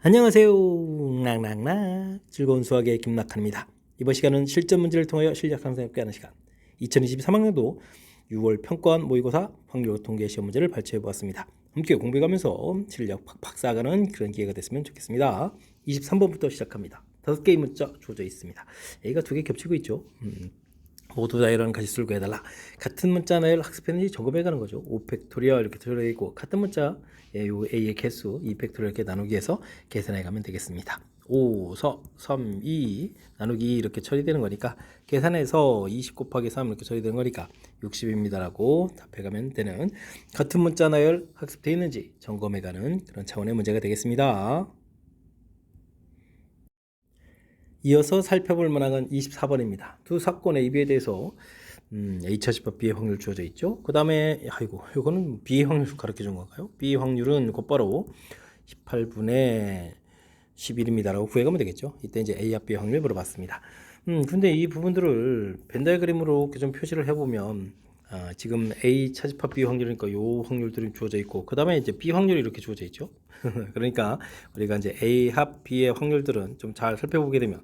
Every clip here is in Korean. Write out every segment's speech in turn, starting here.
안녕하세요. 낭낭낭 즐거운 수학의 김낙한입니다. 이번 시간은 실전 문제를 통하여 실력 향상에 함께하는 시간 2023학년도 6월 평가원 모의고사 확률 통계 시험 문제를 발췌해 보았습니다. 함께 공부해가면서 실력 팍팍 쌓아가는 그런 기회가 됐으면 좋겠습니다. 23번부터 시작합니다. 5개의 문자 주어져 있습니다. A가 2개 겹치고 있죠. 모두 다 이런 가지수를 구해달라. 같은 문자 나열 학습했는지 점검해 가는 거죠. 5팩토리얼 이렇게 들어 있고 같은 문자 요 A의 개수 2팩토리얼 이렇게 나누기 해서 계산해 가면 되겠습니다. 5, 3, 2 나누기 이렇게 처리되는 거니까 계산해서 20 곱하기 3 이렇게 처리되는 거니까 60입니다 라고 답해 가면 되는 같은 문자 나열 학습되어 있는지 점검해 가는 그런 차원의 문제가 되겠습니다. 이어서 살펴볼 만한 24번입니다. 두 사건의 A, B에 대해서 A차집합 B의 확률 주어져 있죠. 그 다음에 이거는 B의 확률 가르쳐 준 건가요? B의 확률은 곧바로 18분의 11입니다 라고 구해가면 되겠죠. 이때 이제 A와 B의 확률 물어봤습니다. 근데 이 부분들을 벤 다이어그램으로 이렇게 좀 표시를 해보면 지금 A 차집합 B 확률이니까 요 확률들이 주어져 있고 그 다음에 이제 B 확률이 이렇게 주어져 있죠. 그러니까 우리가 이제 A 합 B의 확률들은 좀 잘 살펴보게 되면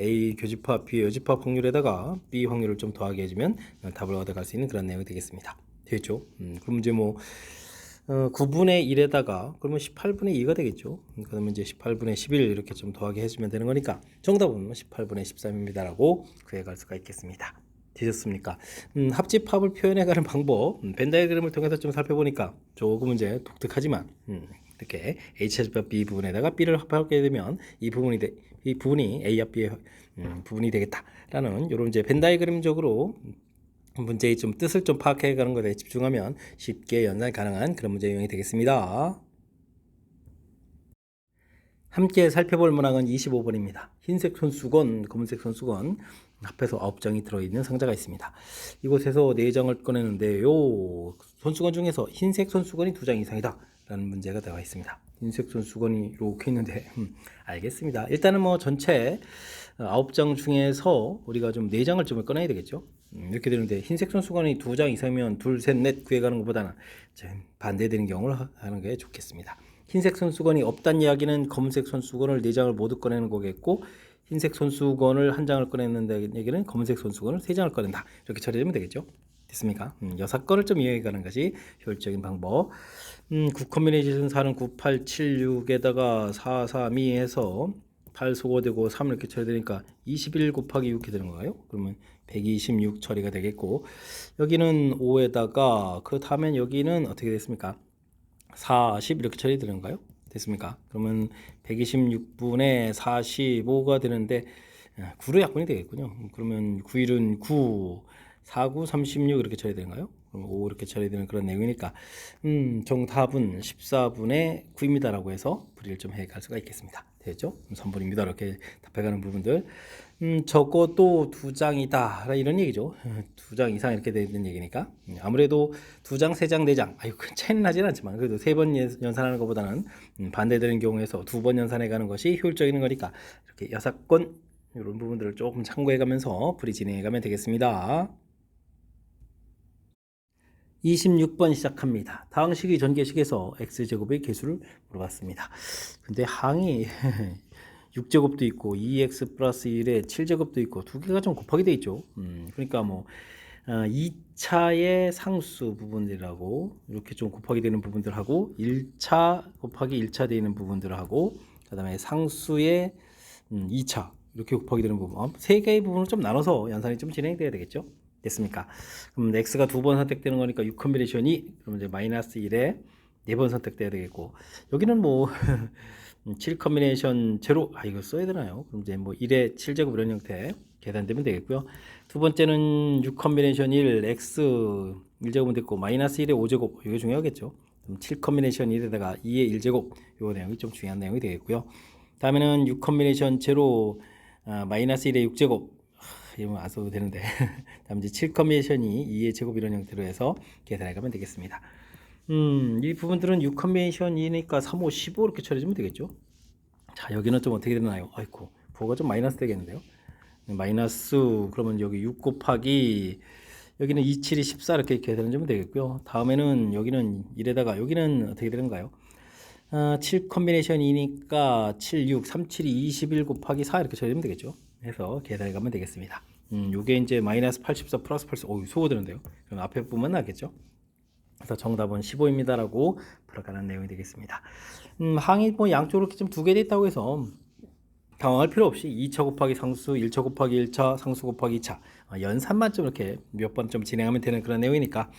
A 교집합 B의 여집합 확률에다가 B 확률을 좀 더하게 해주면 답을 얻어갈 수 있는 그런 내용이 되겠습니다. 되겠죠? 그럼 이제 뭐 9분의 1에다가 그러면 18분의 2가 되겠죠. 그러면 이제 18분의 11 이렇게 좀 더하게 해주면 되는 거니까 정답은 18분의 13입니다 라고 구해갈 수가 있겠습니다. 되셨습니까? 합집합을 표현해가는 방법 벤 다이어그램을 통해서 좀 살펴보니까 조금 이제 독특하지만 이렇게 H집합 B 부분에다가 B를 합하게 되면 이 부분이 A와 B의 부분이 되겠다라는 이런 이제 벤 다이어그램적으로 문제의 좀 뜻을 좀 파악해 가는 것에 집중하면 쉽게 연산 가능한 그런 문제 유형이 되겠습니다. 함께 살펴볼 문항은 25번입니다. 흰색 손수건, 검은색 손수건 합해서 9장이 들어있는 상자가 있습니다. 이곳에서 4장을 꺼내는데요. 손수건 중에서 흰색 손수건이 2장 이상이다 라는 문제가 나와 있습니다. 흰색 손수건이 이렇게 있는데 알겠습니다. 일단은 뭐 전체 9장 중에서 우리가 좀 4장을 좀 꺼내야 되겠죠. 이렇게 되는데 흰색 손수건이 2장 이상이면 둘, 셋, 넷 구해가는 것보다는 반대되는 경우를 하는 게 좋겠습니다. 흰색 손수건이 없다는 이야기는 검은색 손수건을 4장을 모두 꺼내는 거겠고 흰색 손수건을 1장을 꺼내는 얘기는 검은색 손수건을 3장을 꺼낸다. 이렇게 처리하면 되겠죠. 됐습니까? 여사건을 좀 이용해 가는 것이 효율적인 방법. 9 컨비네이션 4는 9, 8, 7, 6에다가 4, 3, 2 해서 8 소거되고 3 이렇게 처리되니까 21 곱하기 6 이렇게 되는 건가요? 그러면 126 처리가 되겠고 여기는 5에다가 그 다음엔 여기는 어떻게 됐습니까? 40 이렇게 처리되는가요? 됐습니까? 그러면 126분의 45가 되는데 9로 약분이 되겠군요. 그러면 9일은 9, 4, 9, 36 이렇게 처리되는가요? 그럼 5 이렇게 처리되는 그런 내용이니까 정답은 14분의 9입니다라고 해서 풀이를 좀 해갈 수가 있겠습니다. 되겠죠? 3분입니다. 이렇게 답해가는 부분들. 적어도 2장이다 이런 얘기죠. 2장 이상 이렇게 되는 얘기니까 아무래도 2장, 3장, 4장 큰 차이는 나진 않지만 그래도 3번 연산하는 것보다는 반대되는 경우에서 2번 연산해 가는 것이 효율적인 거니까 이렇게 6건 이런 부분들을 조금 참고해 가면서 풀이 진행해 가면 되겠습니다. 26번 시작합니다. 다항식의 전개식에서 x제곱의 개수를 물어봤습니다. 근데 항이 6제곱도 있고 2x 플러스 1에 7제곱도 있고 두 개가 좀 곱하게 돼 있죠. 그러니까 뭐 2차의 상수 부분들하고 이렇게 좀 곱하게 되는 부분들하고 1차 곱하기 1차 되는 부분들하고 그 다음에 상수의 2차 이렇게 곱하게 되는 부분 세 개의 부분을 좀 나눠서 연산이 좀 진행돼야 되겠죠. 됐습니까? 그럼 x가 2번 선택되는 거니까 6 컨비네이션이 그럼 이제 마이너스 1에 4번 선택돼야 되겠고 여기는 뭐 7 컨비네이션 제로 이거 써야 되나요? 그럼 이제 뭐 1에 7제곱 이런 형태 계산되면 되겠고요. 두 번째는 6 컨비네이션 1 x 1제곱은 됐고 마이너스 1에 5제곱 이게 중요하겠죠. 그럼 7 컨비네이션 1에다가 2의 1제곱 요 내용이 좀 중요한 내용이 되겠고요. 다음에는 6 컨비네이션 제로 마이너스 1의 6제곱 이러면 안 써도 되는데 다음 이제 7 컨비네이션이 2의 제곱 이런 형태로 해서 계산해 가면 되겠습니다. 이 부분들은 6 컨비네이션이니까 3, 5, 15 이렇게 처리해주면 되겠죠. 자 여기는 좀 어떻게 되나요? 아이고 부호가 좀 마이너스 되겠는데요. 마이너스 그러면 여기 6 곱하기 여기는 2, 7이 14 이렇게 계산해 주면 되겠고요. 다음에는 여기는 1에다가 여기는 어떻게 되는가요? 7 컨비네이션이니까 7, 6, 3, 7이 21 곱하기 4 이렇게 처리하면 되겠죠. 해서 계산해 가면 되겠습니다. 요게 이제 마이너스 84 플러스 84, 수고드는데요. 그럼 앞에 보면 나겠죠. 그래서 정답은 15입니다라고 풀어가는 내용이 되겠습니다. 항이 뭐 양쪽으로 이렇게 좀 두 개 돼 있다고 해서 당황할 필요 없이 2차 곱하기 상수, 1차 곱하기 1차, 상수 곱하기 2차 연산만 좀 이렇게 몇 번 좀 진행하면 되는 그런 내용이니까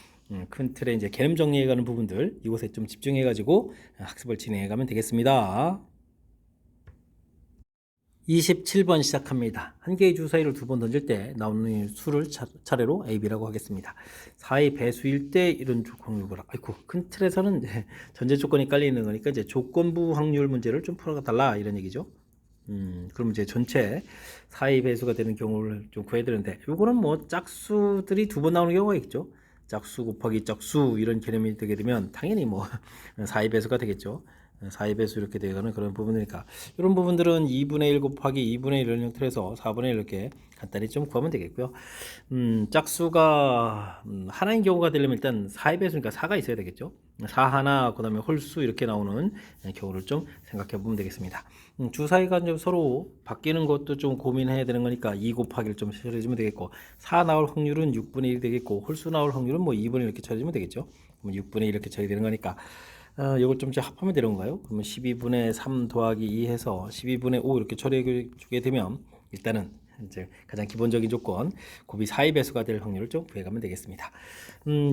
큰 틀에 이제 개념 정리해가는 부분들 이곳에 좀 집중해가지고 학습을 진행해가면 되겠습니다. 27번 시작합니다. 한 개의 주사위를 두 번 던질 때 나오는 수를 차례로 A, B라고 하겠습니다. 4의 배수일 때 이런 확률을 아이고 큰 틀에서는 전제 조건이 깔려 있는 거니까 이제 조건부 확률 문제를 좀 풀어달라 이런 얘기죠. 그럼 이제 전체 4의 배수가 되는 경우를 좀 구해야 되는데 요거는 뭐 짝수들이 두 번 나오는 경우가 있죠. 짝수 곱하기 짝수 이런 개념이 되게 되면 당연히 뭐 4의 배수가 되겠죠. 4의 배수 이렇게 되어가는 그런 부분이니까 이런 부분들은 2분의 1 곱하기 2분의 1 이런 형태로 해서 4분의 1 이렇게 간단히 좀 구하면 되겠고요. 짝수가 하나인 경우가 되려면 일단 4의 배수니까 4가 있어야 되겠죠. 4 하나 그 다음에 홀수 이렇게 나오는 경우를 좀 생각해 보면 되겠습니다. 주사위가 좀 서로 바뀌는 것도 좀 고민해야 되는 거니까 2 곱하기를 좀 처리해주면 되겠고 4 나올 확률은 6분의 1이 되겠고 홀수 나올 확률은 뭐 2분의 1 이렇게 처리해주면 되겠죠. 그럼 6분의 1 이렇게 처리되는 거니까 이걸 좀 합하면 되는 건가요? 그러면 12분의 3 더하기 2 해서 12분의 5 이렇게 처리해 주게 되면 일단은 이제 가장 기본적인 조건 곱이 4의 배수가 될 확률을 좀 구해가면 되겠습니다.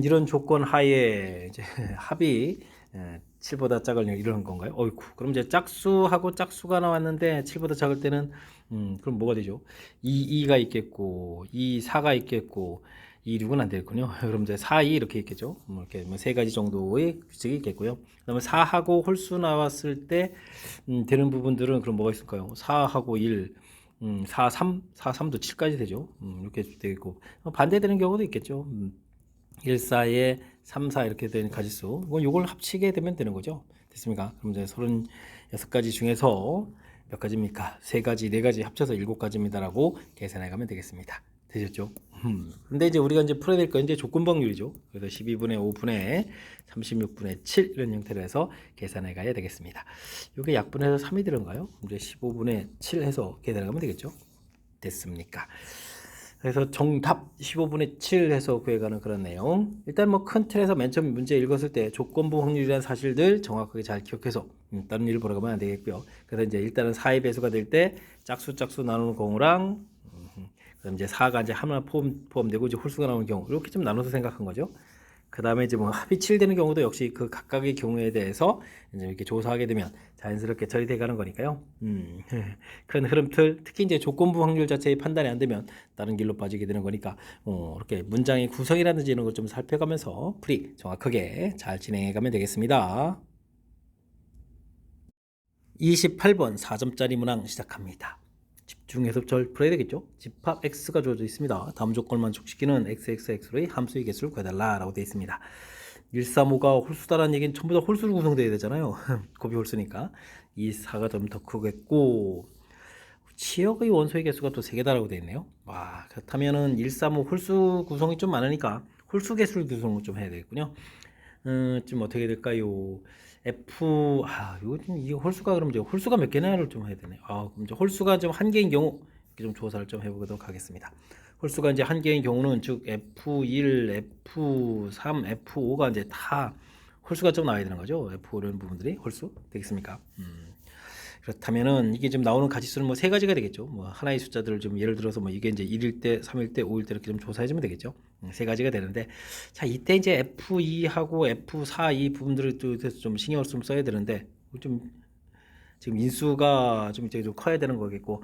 이런 조건 하에 이제 합이 7보다 작을 이런 건가요? 어이쿠. 그럼 이제 짝수하고 짝수가 나왔는데 7보다 작을 때는 그럼 뭐가 되죠? 2가 있겠고 4가 있겠고 6은 안 되겠군요. 그럼 이제 4, 2 이렇게 있겠죠. 이렇게 세 가지 정도의 규칙이 있겠고요. 그다음에 4하고 홀수 나왔을 때 되는 부분들은 그럼 뭐가 있을까요? 4하고 1 4, 3, 4, 3도 7까지 되죠. 이렇게 되겠고 반대되는 경우도 있겠죠. 1, 4에 3, 4 이렇게 되는 가지수 이걸 합치게 되면 되는 거죠. 됐습니까? 그럼 이제 36가지 중에서 몇 가지입니까? 3가지, 4가지 합쳐서 7가지입니다라고 계산해 가면 되겠습니다. 되셨죠? 근데 이제 우리가 이제 풀어야 될 건 이제 조건방률이죠. 그래서 12분의 5분의 36분의 7 이런 형태로 해서 계산해 가야 되겠습니다. 이게 약분해서 3이 들은가요? 이제 15분의 7 해서 계산해 가면 되겠죠? 됐습니까? 그래서 정답 15분의 7 해서 구해가는 그런 내용. 일단 뭐 큰 틀에서 맨 처음 문제 읽었을 때 조건부 확률이라는 사실들 정확하게 잘 기억해서 다른 일을 보러 가면 안 되겠고요. 그래서 이제 일단은 4의 배수가 될 때 짝수 나누는 경우랑 그다음 이제 4가 이제 하나 포함되고 이제 홀수가 나오는 경우 이렇게 좀 나눠서 생각한 거죠. 그 다음에 이제 뭐 합이 7 되는 경우도 역시 그 각각의 경우에 대해서 이제 이렇게 조사하게 되면 자연스럽게 처리돼 가는 거니까요. 큰 흐름틀, 특히 이제 조건부 확률 자체의 판단이 안 되면 다른 길로 빠지게 되는 거니까 이렇게 문장의 구성이라든지 이런 걸 좀 살펴가면서 풀이 정확하게 잘 진행해 가면 되겠습니다. 28번 4점짜리 문항 시작합니다. 집중해서 잘 풀어야 되겠죠. 집합 x가 주어져 있습니다. 다음 조건을 만족시키는 xxx로의 함수의 개수를 구해달라라고 되어 있습니다. 135가 홀수다라는 얘기는 전부 다 홀수로 구성되어야 되잖아요. 곱이 홀수니까 2, 4가 좀 더 크겠고 치역의 원소의 개수가 또 3개다라고 되어 있네요. 와, 그렇다면은 135 홀수 구성이 좀 많으니까 홀수 개수를 구성을 좀 해야 되겠군요. 좀 어떻게 될까요? 요거 좀 이게 홀수가 그럼 이제 홀수가 몇 개나를 좀 해야 되네요. 그럼 이제 홀수가 좀 한 개인 경우 이렇게 좀 조사를 좀 해보도록 하겠습니다. 홀수가 이제 한 개인 경우는 즉 F1, F3, F5가 이제 다 홀수가 좀 나와야 되는 거죠. F5 이런 부분들이 홀수 되겠습니까? 그렇다면은 이게 지금 나오는 가지수는 뭐 3가지가 되겠죠. 뭐 하나의 숫자들을 좀 예를 들어서 뭐 이게 이제 1일 때, 3일 때, 5일 때 이렇게 좀 조사해 주면 되겠죠. 3가지가 되는데 자, 이때 이제 F2하고 F4 이 부분들을 좀 신경을 좀 써야 되는데 좀 지금 인수가 좀 이제 좀 커야 되는 거겠고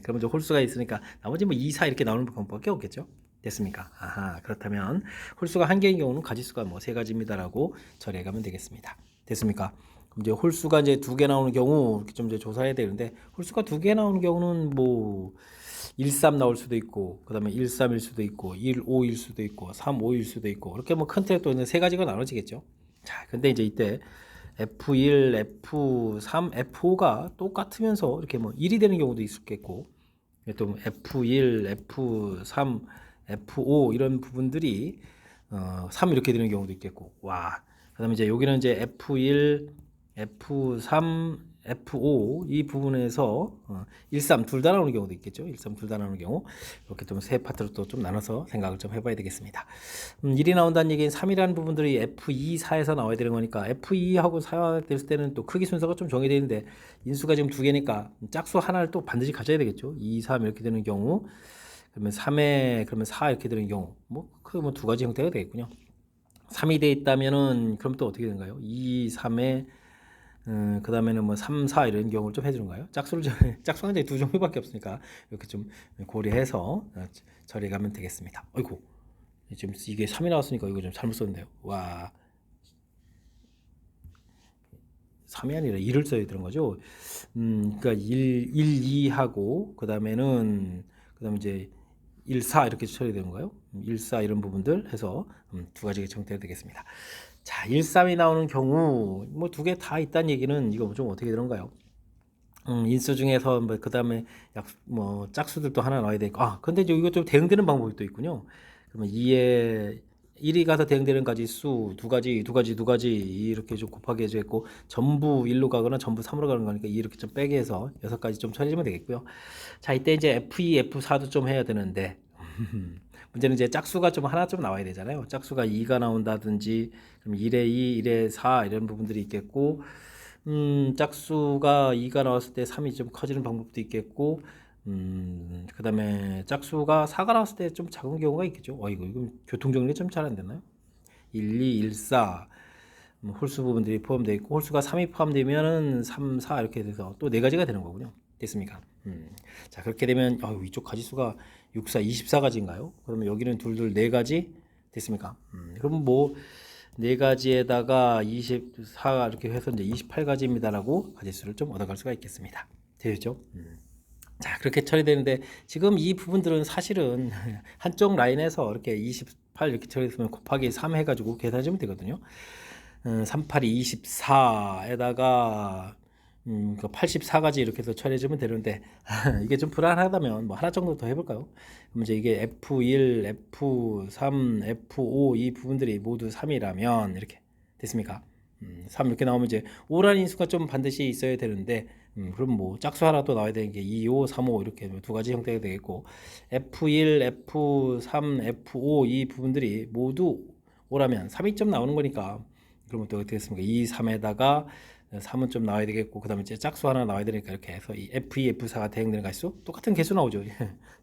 그러면 이제 홀수가 있으니까 나머지 뭐 2, 4 이렇게 나오는 방법밖에 없겠죠. 됐습니까? 그렇다면 홀수가 한 개인 경우는 가지수가 뭐 3가지입니다라고 처리해 가면 되겠습니다. 됐습니까? 그럼 이제 홀수가 이제 2개 나오는 경우 이렇게 좀 이제 조사해야 되는데 홀수가 2개 나오는 경우는 뭐 13 나올 수도 있고 그다음에 13일 수도 있고 15일 수도 있고 35일 수도 있고 이렇게 뭐 큰 틀에 또 3가지가 나눠지겠죠. 자, 근데 이제 이때 F1, F3, F5가 똑같으면서 이렇게 뭐 1이 되는 경우도 있겠고 또 F1, F3, F5 이런 부분들이 3 이렇게 되는 경우도 있겠고 와. 그다음에 이제 여기는 이제 F1 F3, F5 이 부분에서 13 둘 다 나오는 경우도 있겠죠. 13 둘 다 나오는 경우 이렇게 좀 세 파트로 또 좀 나눠서 생각을 좀 해봐야 되겠습니다. 1이 나온다는 얘기는 3이라는 부분들이 F2, 4에서 나와야 되는 거니까 F2하고 4가 됐을 때는 또 크기 순서가 좀 정해져 있는데 인수가 지금 두 개니까 짝수 하나를 또 반드시 가져야 되겠죠. 2, 3 이렇게 되는 경우 그러면 3에 그러면 4 이렇게 되는 경우 뭐 두 가지 형태가 되겠군요. 3이 돼 있다면은 그럼 또 어떻게 되는가요? 2, 3에 그 다음에는 뭐 3, 4 이런 경우를 좀 해주는가요? 짝수를 짝수 한 장에 두 종류밖에 없으니까 이렇게 좀 고려해서 처리해 가면 되겠습니다. 어이구, 지금 이게 3이 나왔으니까 이거 좀 잘못 썼는데요. 와, 3이 아니라 2를 써야 되는 거죠. 그러니까 1, 2하고 그 다음에 이제 1, 4 이렇게 처리되는 거예요. 1, 4 이런 부분들 해서 두 가지가 정리되야 되겠습니다. 자, 1, 3이 나오는 경우 뭐 두 개 다 있다는 얘기는 이거 좀 어떻게 되는가요? 인수 중에서 뭐 그다음에 뭐 짝수들도 하나 넣어야 되고 근데 이거 좀 대응되는 방법이 또 있군요. 그러면 2에 1이 가서 대응되는 가지수 두 가지 이렇게 좀 곱하기 해줘 있고 전부 1로 가거나 전부 3으로 가는 거니까 이렇게 좀 빼게 해서 6가지 좀 처리하면 되겠고요. 자, 이때 이제 F2, F4도 좀 해야 되는데 문제는 이제 짝수가 좀 하나 좀 나와야 되잖아요. 짝수가 2가 나온다든지 그럼 1에 2, 1에 4 이런 부분들이 있겠고 짝수가 2가 나왔을 때 3이 좀 커지는 방법도 있겠고 그 다음에 짝수가 4가 나왔을 때 좀 작은 경우가 있겠죠. 이거 교통정리 좀 잘 안 됐나요? 1, 2, 1, 4 홀수 부분들이 포함되어 있고 홀수가 3이 포함되면은 3, 4 이렇게 돼서 또 네 가지가 되는 거군요. 됐습니까? 자, 그렇게 되면 이쪽 가지수가 6, 4, 24가지인가요? 그러면 여기는 둘, 네 가지 됐습니까? 그럼 뭐 네 가지에다가 24 이렇게 해서 이제 28가지입니다라고 가지수를 좀 얻어갈 수가 있겠습니다. 되죠? 자, 그렇게 처리되는데 지금 이 부분들은 사실은 한쪽 라인에서 이렇게 28 이렇게 처리했으면 곱하기 3 해가지고 계산해주면 되거든요. 38이 24에다가 84가지 이렇게 해서 처리해주면 되는데 이게 좀 불안하다면 뭐 하나 정도 더 해볼까요? 그럼 이제 이게 F1, F3, F5 이 부분들이 모두 3이라면 이렇게 됐습니까? 3 이렇게 나오면 이제 5라는 인수가 좀 반드시 있어야 되는데 그럼 뭐 짝수 하나 또 나와야 되는 게 2, 5, 3, 5 이렇게 두 가지 형태가 되겠고 F1, F3, F5 이 부분들이 모두 5라면 3이 점 나오는 거니까 그러면 또 어떻게 됐습니까? 2, 3에다가 3은 좀 나와야 되겠고 그 다음에 이제 짝수 하나 나와야 되니까 이렇게 해서 이 F2, F4가 대응되는 가지수 똑같은 개수 나오죠.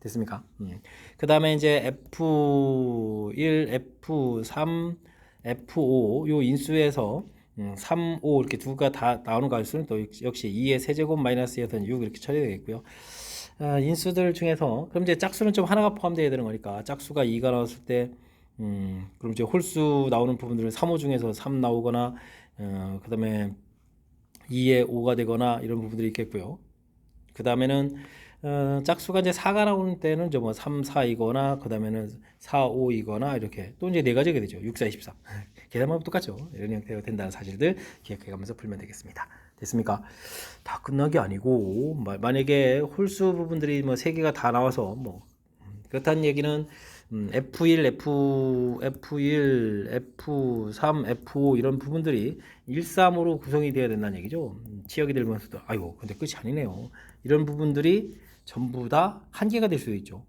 됐습니까? 그 다음에 이제 F1, F3, F5 요 인수에서 3, 5 이렇게 두가 다 나오는 가지수는 또 역시 2의 세제곱 마이너스 2에서는 6 이렇게 처리되겠고요. 인수들 중에서 그럼 이제 짝수는 좀 하나가 포함되어야 되는 거니까 짝수가 2가 나왔을 때 그럼 이제 홀수 나오는 부분들은 3, 5 중에서 3 나오거나 그 다음에 2에 5가 되거나 이런 부분들이 있겠고요. 그 다음에는 짝수가 이제 4가 나오는 때는 뭐 3, 4이거나 그 다음에는 4, 5이거나 이렇게 또 이제 네 가지가 되죠. 6, 4, 24. 계산만 똑같죠. 이런 형태가 된다는 사실들 기억해가면서 풀면 되겠습니다. 됐습니까? 다 끝난 게 아니고 만약에 홀수 부분들이 뭐 3개가 다 나와서 뭐 그렇다는 얘기는 F1, F1, F3, F5 이런 부분들이 1, 3으로 구성이 되어야 된다는 얘기죠. 치역이 들면서도 근데 끝이 아니네요. 이런 부분들이 전부 다 한 개가 될 수도 있죠.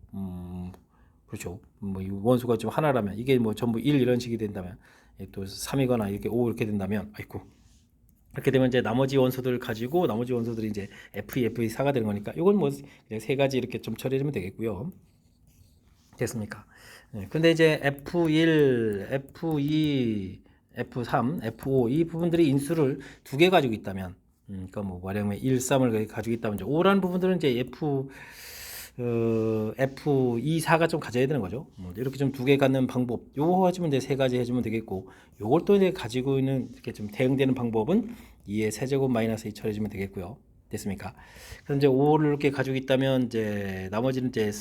그렇죠. 뭐 원소가 좀 하나라면 이게 뭐 전부 1 이런 식이 된다면 또 3이거나 이렇게 5 이렇게 된다면 그렇게 되면 이제 나머지 원소들을 가지고 나머지 원소들이 이제 F2, F4가 되는 거니까 이건 뭐 그냥 세 가지 이렇게 좀 처리하면 되겠고요. 됐습니까? 근데 이제 F1, F2, F3, F5 이 부분들이 인수를 두 개 가지고 있다면 그러니까 뭐 말하면 1, 3을 가지고 있다면 이제 5라는 부분들은 이제 F2, 4가 좀 가져야 되는 거죠. 이렇게 좀 두 개 갖는 방법 요거 해주면 이제 세 가지 해주면 되겠고 요걸 또 이제 가지고 있는 이렇게 좀 대응되는 방법은 2의 세제곱 마이너스 2 처리해주면 되겠고요. 됐습니까? 그럼 이제 5를 이렇게 가지고 있다면 이제 나머지는 이제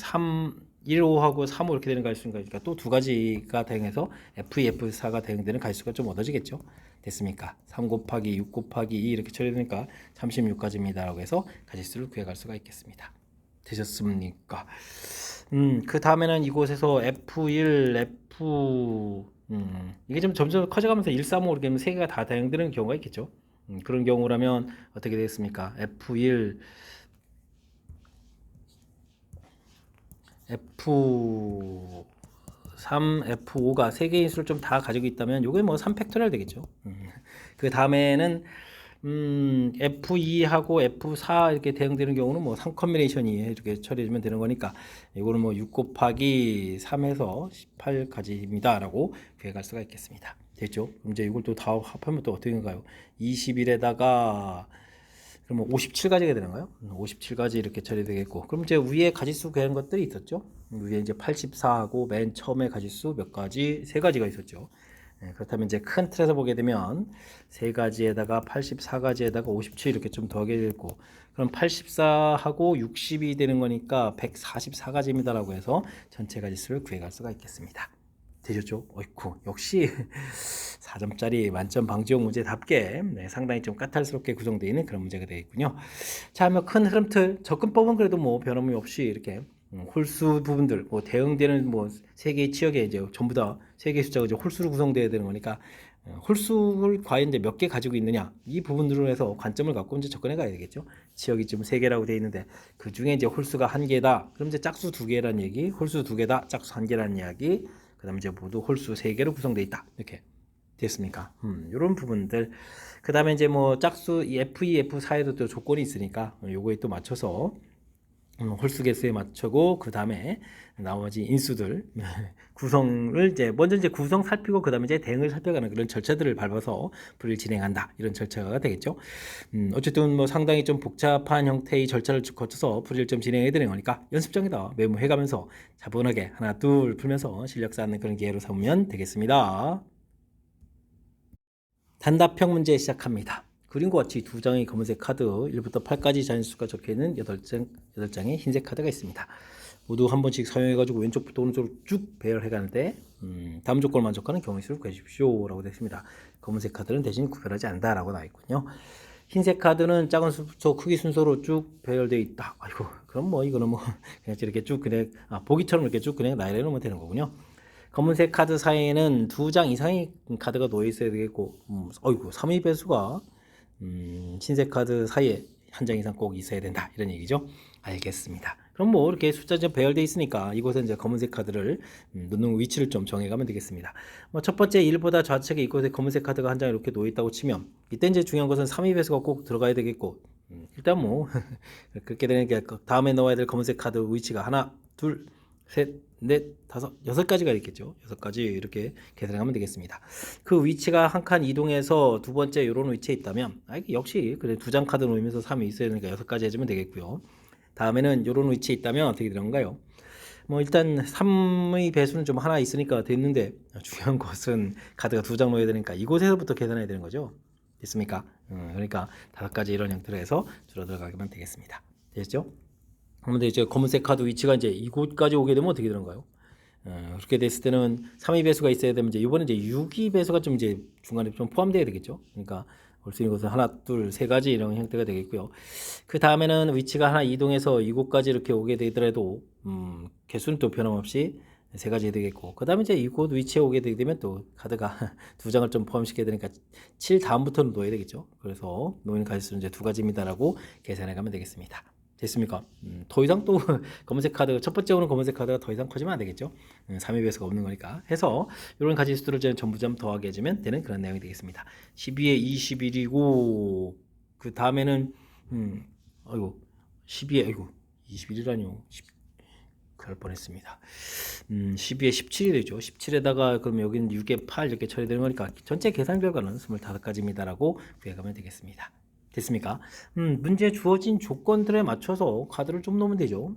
1, 5하고 3, 5 이렇게 되는 가지수가 그러니까 또 두 가지가 대응해서 F2, F4가 대응되는 가지수가 좀 얻어지겠죠. 됐습니까? 3 곱하기 6 곱하기 2 이렇게 처리되니까 36가지입니다. 라고 해서 가지수를 구해갈 수가 있겠습니다. 되셨습니까? 그 다음에는 이곳에서 F1, 이게 좀 점점 커져가면서 1, 3, 5 이렇게 하면 세 개가 다 대응되는 경우가 있겠죠. 그런 경우라면 어떻게 되겠습니까? F1, F3, F5가 세 개의 수를 좀 다 가지고 있다면 요게 뭐 3팩토리얼 되겠죠. 그 다음에는 F2하고 F4 이렇게 대응되는 경우는 뭐 3컨비네이션이 이렇게 처리해주면 되는 거니까 이거는 뭐 6 곱하기 3에서 18까지입니다 라고 계획할 수가 있겠습니다. 됐죠? 그럼 이제 이걸 또 다 합하면 또 어떻게 될까요? 21에다가 그러면 57가지가 되는가요? 57가지 이렇게 처리되겠고, 그럼 이제 위에 가지수 구한 것들이 있었죠? 위에 이제 84하고 맨 처음에 가지수 몇 가지, 세 가지가 있었죠. 그렇다면 이제 큰 틀에서 보게 되면 세 가지에다가 84가지에다가 57 이렇게 좀 더하게 되고, 그럼 84하고 60이 되는 거니까 144가지입니다라고 해서 전체 가지수를 구해갈 수가 있겠습니다. 되셨죠? 어이쿠, 역시 4점짜리 만점 방지용 문제답게 상당히 좀 까탈스럽게 구성되어 있는 그런 문제가 되어 있군요. 자, 뭐 큰 흐름 틀 접근법은 그래도 뭐 변함이 없이 이렇게 홀수 부분들, 뭐 대응되는 뭐 세 개의 지역에 이제 전부 다 세 개의 숫자가 이제 홀수로 구성되어야 되는 거니까 홀수를 과연 이제 몇 개 가지고 있느냐 이 부분으로 해서 관점을 갖고 이제 접근해 가야 되겠죠. 지역이 지금 세 개라고 되어 있는데 그 중에 이제 홀수가 한 개다. 그럼 이제 짝수 두 개라는 얘기, 홀수 두 개다, 짝수 한 개라는 이야기. 그다음에 이제 모두 홀수 세 개로 구성되어 있다. 이렇게 됐습니까? 이런 부분들. 그 다음에 이제 뭐 짝수 F2, F4에도 또 조건이 있으니까 요거에 또 맞춰서 홀수 개수에 맞추고 그 다음에 나머지 인수들 구성을 이제 먼저 이제 구성 살피고 그 다음에 이제 대응을 살펴가는 그런 절차들을 밟아서 불을 진행한다 이런 절차가 되겠죠. 어쨌든 뭐 상당히 좀 복잡한 형태의 절차를 거쳐서 불을 좀 진행해야 되는 거니까 연습장에다 메모해가면서 차분하게 하나 둘 풀면서 실력 쌓는 그런 기회로 삼으면 되겠습니다. 단답형 문제 시작합니다. 그림과 같이 두 장의 검은색 카드 1부터 8까지 자연수가 적혀있는 8장의 흰색 카드가 있습니다. 모두 한 번씩 사용해가지고 왼쪽부터 오른쪽으로 쭉 배열해 가는데 다음 조건을 만족하는 경우의 수를 구해주십시오 라고 되어 있습니다. 검은색 카드는 대신 구별하지 않는다 라고 나와 있군요. 흰색 카드는 작은 수부터 크기 순서로 쭉 배열되어 있다. 아이고, 그럼 뭐 이거는 뭐 그냥 이렇게 쭉 그냥 보기처럼 이렇게 쭉 그냥 나열해 놓으면 되는 거군요. 검은색 카드 사이에는 두 장 이상의 카드가 놓여 있어야 되겠고, 어이구, 3의 배수가 흰색 카드 사이에 한 장 이상 꼭 있어야 된다 이런 얘기죠. 알겠습니다. 그럼 뭐 이렇게 숫자 좀 배열돼 있으니까 이곳에 이제 검은색 카드를 놓는 위치를 좀 정해가면 되겠습니다. 뭐 첫 번째 1보다 좌측에 이곳에 검은색 카드가 한 장 이렇게 놓여 있다고 치면 이때 이제 중요한 것은 3의 배수가 꼭 들어가야 되겠고, 일단 뭐 그렇게 되는 게 다음에 넣어야 될 검은색 카드 위치가 하나, 둘, 셋, 넷, 다섯, 6가지가 있겠죠. 6가지 이렇게 계산하면 되겠습니다. 그 위치가 한 칸 이동해서 두 번째 이런 위치에 있다면 역시 그래 두 장 카드 놓으면서 3이 있어야 되니까 6가지 해주면 되겠고요. 다음에는 이런 위치에 있다면 어떻게 되는가요? 뭐 일단 3의 배수는 좀 하나 있으니까 됐는데 중요한 것은 카드가 두 장 놓여야 되니까 이곳에서부터 계산해야 되는 거죠. 됐습니까? 그러니까 5가지 이런 형태로 해서 줄어들어가기만 되겠습니다. 됐죠? 그런데 이제 검은색 카드 위치가 이제 이곳까지 오게 되면 어떻게 되는가요? 그렇게 됐을 때는 3의 배수가 있어야 되면 이제 이번에 이제 6의 배수가 좀 이제 중간에 좀 포함되어야 되겠죠. 그러니까 볼 수 있는 것은 하나, 둘, 세 가지 이런 형태가 되겠고요. 그 다음에는 위치가 하나 이동해서 이곳까지 이렇게 오게 되더라도 개수는 또 변함없이 세 가지 되겠고, 그 다음에 이제 이곳 위치에 오게 되게 되면 또 카드가 두 장을 좀 포함시켜야 되니까 7 다음부터는 놓아야 되겠죠. 그래서 놓이는 가지수는 이제 2가지입니다라고 계산해 가면 되겠습니다. 됐습니까? 더 이상 또 검은색 카드, 첫 번째 오는 검은색 카드가 더 이상 커지면 안 되겠죠. 3의 배수가 없는 거니까 해서 이런 가지수들을 전부 좀 더하게 해주면 되는 그런 내용이 되겠습니다. 12에 21이고 그 다음에는 아이고 12에 아이고 21이라뇨. 그럴 뻔했습니다. 12에 17이 되죠. 17에다가 그럼 여기는 6에 8 이렇게 처리되는 거니까 전체 계산 결과는 25가지입니다라고 구해가면 되겠습니다. 됐습니까? 문제에 주어진 조건들에 맞춰서 카드를 좀 놓으면 되죠.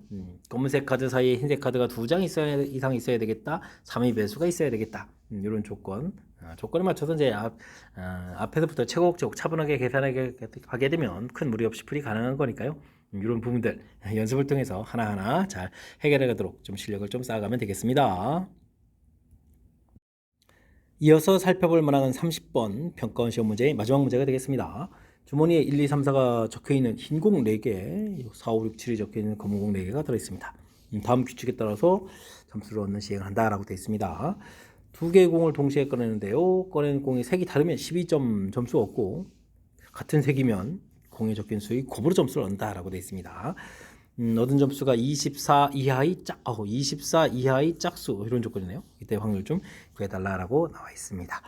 검은색 카드 사이에 흰색 카드가 두 장 이상 있어야 되겠다. 3의 배수가 있어야 되겠다. 이런 조건. 조건에 맞춰서 이제 앞에서부터 차곡차곡 차분하게 계산하게 하게 되면 큰 무리 없이 풀이 가능한 거니까요. 이런 부분들 연습을 통해서 하나하나 잘 해결해 가도록 좀 실력을 좀 쌓아가면 되겠습니다. 이어서 살펴볼 문항은 30번 평가원 시험 문제의 마지막 문제가 되겠습니다. 주머니에 1, 2, 3, 4가 적혀있는 흰 공 4개, 4, 5, 6, 7이 적혀있는 검은 공 4개가 들어있습니다. 다음 규칙에 따라서 점수를 얻는 시행을 한다라고 되어 있습니다. 두 개의 공을 동시에 꺼내는데요. 꺼내는 공이 색이 다르면 12점 점수 얻고 같은 색이면 공에 적힌 수의 곱으로 점수를 얻는다라고 되어 있습니다. 얻은 점수가 24 이하의 짝수 이런 조건이네요. 이때 확률 좀 구해달라라고 나와 있습니다.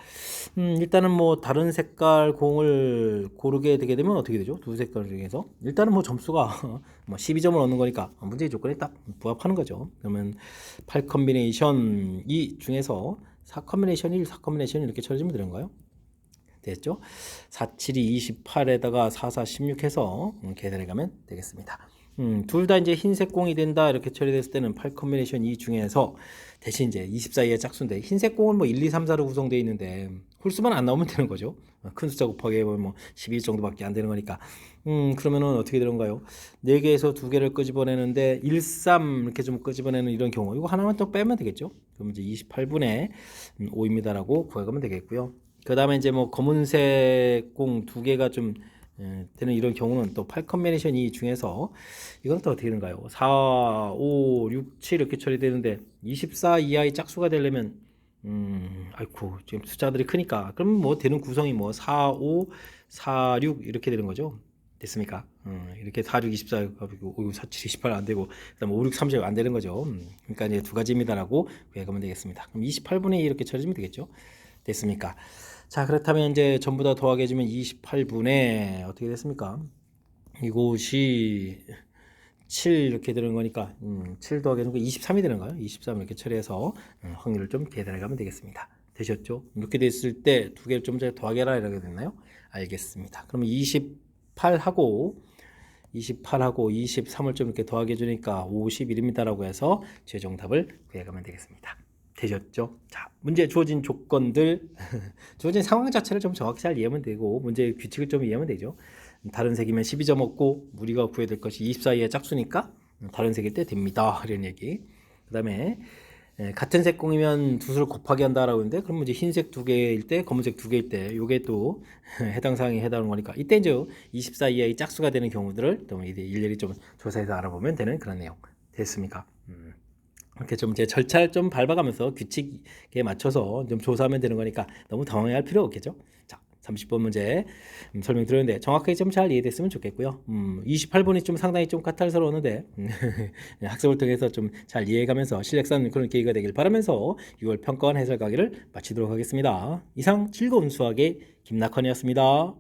일단은 뭐 다른 색깔 공을 고르게 되게 되면 어떻게 되죠? 두 색깔 중에서 일단은 뭐 점수가 뭐 12점을 얻는 거니까 문제의 조건에 딱 부합하는 거죠. 그러면 8 컨비네이션 2 중에서 4 컨비네이션 1, 4 컨비네이션 이렇게 쳐주면 되는 거예요. 됐죠? 4, 7이 28에다가 4, 4, 16 해서 계산해 가면 되겠습니다. 둘 다 이제 흰색 공이 된다 이렇게 처리됐을 때는 8 컨비네이션 2 중에서 대신 이제 24의 짝수인데 흰색 공은 뭐 1, 2, 3, 4로 구성되어 있는데 홀수만 안 나오면 되는 거죠. 큰 숫자 곱하기 해보면 뭐 12 정도밖에 안 되는 거니까. 그러면은 어떻게 되는가요? 4개에서 2개를 끄집어내는데 1, 3 이렇게 좀 끄집어내는 이런 경우 이거 하나만 또 빼면 되겠죠. 그럼 이제 28분의 5입니다라고 구해가면 되겠고요. 그 다음에 이제 뭐 검은색 공 2개가 좀 되는 이런 경우는 또 8 컨비네이션 2 중에서 이건 또 어떻게 되는가요? 4, 5, 6, 7 이렇게 처리되는데 24 이하의 짝수가 되려면 아이고 지금 숫자들이 크니까 그럼 뭐 되는 구성이 뭐 4, 5, 4, 6 이렇게 되는 거죠. 됐습니까? 이렇게 4, 6, 24, 5, 4, 7, 28 안 되고 그다음 5, 6, 30 안 되는 거죠. 그러니까 이제 두 가지입니다라고 구해가면 되겠습니다. 그럼 28분의 2 이렇게 처리하면 되겠죠. 됐습니까? 자, 그렇다면 이제 전부 다 더하게 해주면 28분의 어떻게 됐습니까? 이곳이 7 이렇게 되는 거니까 7 더하기 해주면 23이 되는 거예요. 23 이렇게 처리해서 확률을 좀 계산해 가면 되겠습니다. 되셨죠? 이렇게 됐을 때 두 개를 좀 전에 더하게라 이렇게 됐나요? 알겠습니다. 그러면 28하고 23을 좀 이렇게 더하게 해주니까 51입니다라고 해서 최종답을 구해가면 되겠습니다. 되셨죠? 자, 문제 주어진 조건들, 주어진 상황 자체를 좀 정확히 잘 이해하면 되고 문제의 규칙을 좀 이해하면 되죠. 다른 색이면 12점 얻고 우리가 구해야 될 것이 24의 짝수니까 다른 색일 때 됩니다. 이런 얘기. 그 다음에 같은 색 공이면 두 수를 곱하기 한다라고 했는데 그러면 이제 흰색 2개일 때 검은색 2개일 때 요게 또 해당 사항에 해당하는 거니까 이때 이제 24 이하의 짝수가 되는 경우들을 또 일일이 좀 조사해서 알아보면 되는 그런 내용 됐습니까? 이렇게 좀 이제 절차를 좀 밟아가면서 규칙에 맞춰서 좀 조사하면 되는 거니까 너무 당황할 필요 없겠죠. 자, 30번 문제 설명드렸는데 정확하게 좀 잘 이해됐으면 좋겠고요. 28번이 좀 상당히 좀 까탈스러웠는데 학습을 통해서 좀 잘 이해해가면서 실력 쌓는 그런 계기가 되길 바라면서 6월 평가원 해설 강의를 마치도록 하겠습니다. 이상 즐거운 수학의 김낙헌이었습니다.